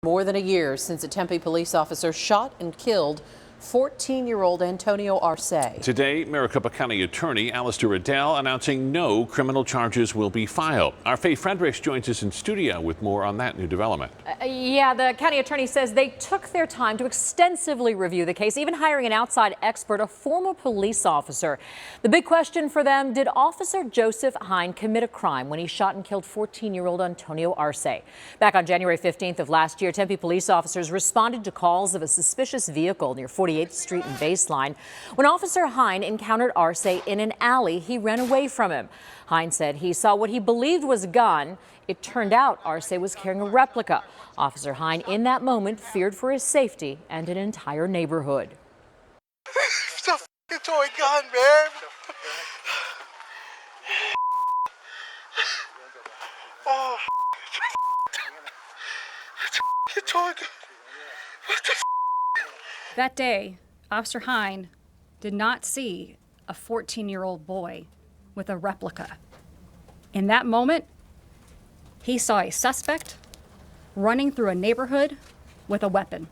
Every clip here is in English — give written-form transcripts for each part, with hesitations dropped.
More than a year since a Tempe police officer shot and killed 14-year-old Antonio Arce. Today, Maricopa County Attorney Alistair Adele announcing no criminal charges will be filed. Our Faye Fredericks joins us in studio with more on that new development. Yeah, the county attorney says they took their time to extensively review the case, even hiring an outside expert, a former police officer. The big question for them, did Officer Joseph Hine commit a crime when he shot and killed 14-year-old Antonio Arce? Back on January 15th of last year, Tempe police officers responded to calls of a suspicious vehicle near 48th Street and Baseline. When Officer Hine encountered Arce in an alley, he ran away from him. Hine said he saw what he believed was a gun. It turned out Arce was carrying a replica. Officer Hine, in that moment, feared for his safety and an entire neighborhood. It's a f***ing toy gun, man. Oh, it's a f***ing toy gun. What the f***? That day, Officer Hine did not see a 14-year-old boy with a replica. In that moment, he saw a suspect running through a neighborhood with a weapon.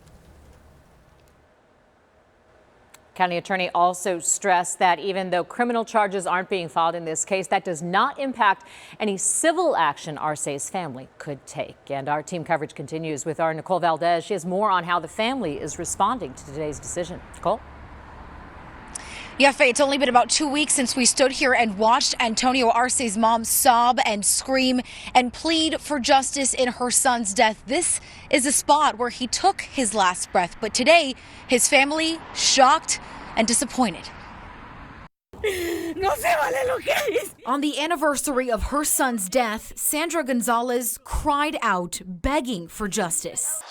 County attorney also stressed that even though criminal charges aren't being filed in this case, that does not impact any civil action Arce's family could take. And our team coverage continues with our Nicole Valdez. She has more on how the family is responding to today's decision. Nicole? Yeah, Faye, it's only been about 2 weeks since we stood here and watched Antonio Arce's mom sob and scream and plead for justice in her son's death. This is a spot where he took his last breath, but today his family shocked and disappointed. On the anniversary of her son's death, Sandra Gonzalez cried out, begging for justice.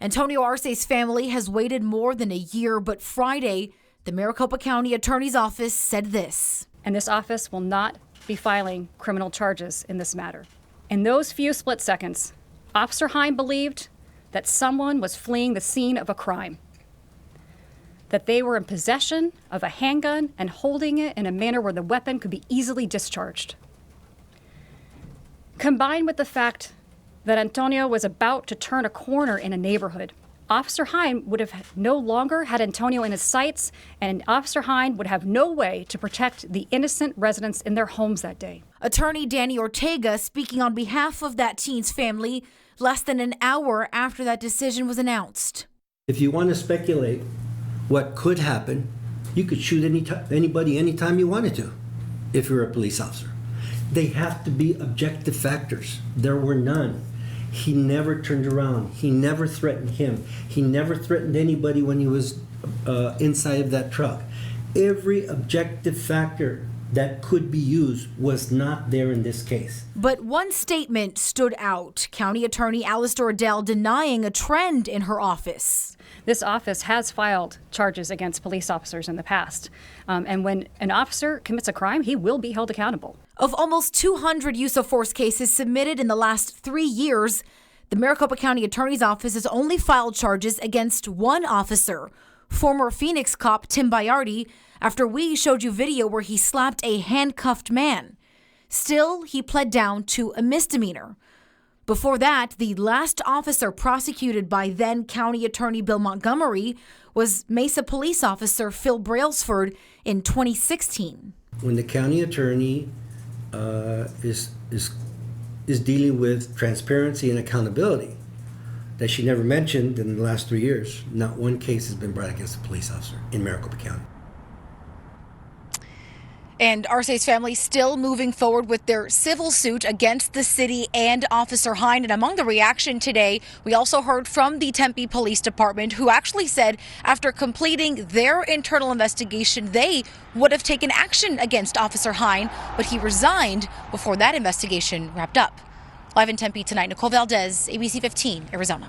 Antonio Arce's family has waited more than a year, but Friday, the Maricopa County Attorney's Office said this. And this office will not be filing criminal charges in this matter. In those few split seconds, Officer Hine believed that someone was fleeing the scene of a crime, that they were in possession of a handgun and holding it in a manner where the weapon could be easily discharged. Combined with the fact that Antonio was about to turn a corner in a neighborhood, Officer Hine would have no longer had Antonio in his sights, and Officer Hine would have no way to protect the innocent residents in their homes that day. Attorney Danny Ortega speaking on behalf of that teen's family less than an hour after that decision was announced. If you want to speculate what could happen, you could shoot anybody anytime you wanted to if you're a police officer. They have to be objective factors. There were none. He never turned around. He never threatened him. He never threatened anybody when he was inside of that truck. Every objective factor that could be used was not there in this case. But one statement stood out. County Attorney Alistair Adele denying a trend in her office. This office has filed charges against police officers in the past. And when an officer commits a crime, he will be held accountable. Of almost 200 use of force cases submitted in the last 3 years, the Maricopa County Attorney's Office has only filed charges against one officer, former Phoenix cop Tim Bayardi, after we showed you video where he slapped a handcuffed man. Still, he pled down to a misdemeanor. Before that, the last officer prosecuted by then County Attorney Bill Montgomery was Mesa Police Officer Phil Brailsford in 2016. When the county attorney is dealing with transparency and accountability that she never mentioned in the last 3 years, not one case has been brought against a police officer in Maricopa County. And Arce's family still moving forward with their civil suit against the city and Officer Hine. And among the reaction today, we also heard from the Tempe Police Department, who actually said after completing their internal investigation, they would have taken action against Officer Hine, but he resigned before that investigation wrapped up. Live in Tempe tonight, Nicole Valdez, ABC 15, Arizona.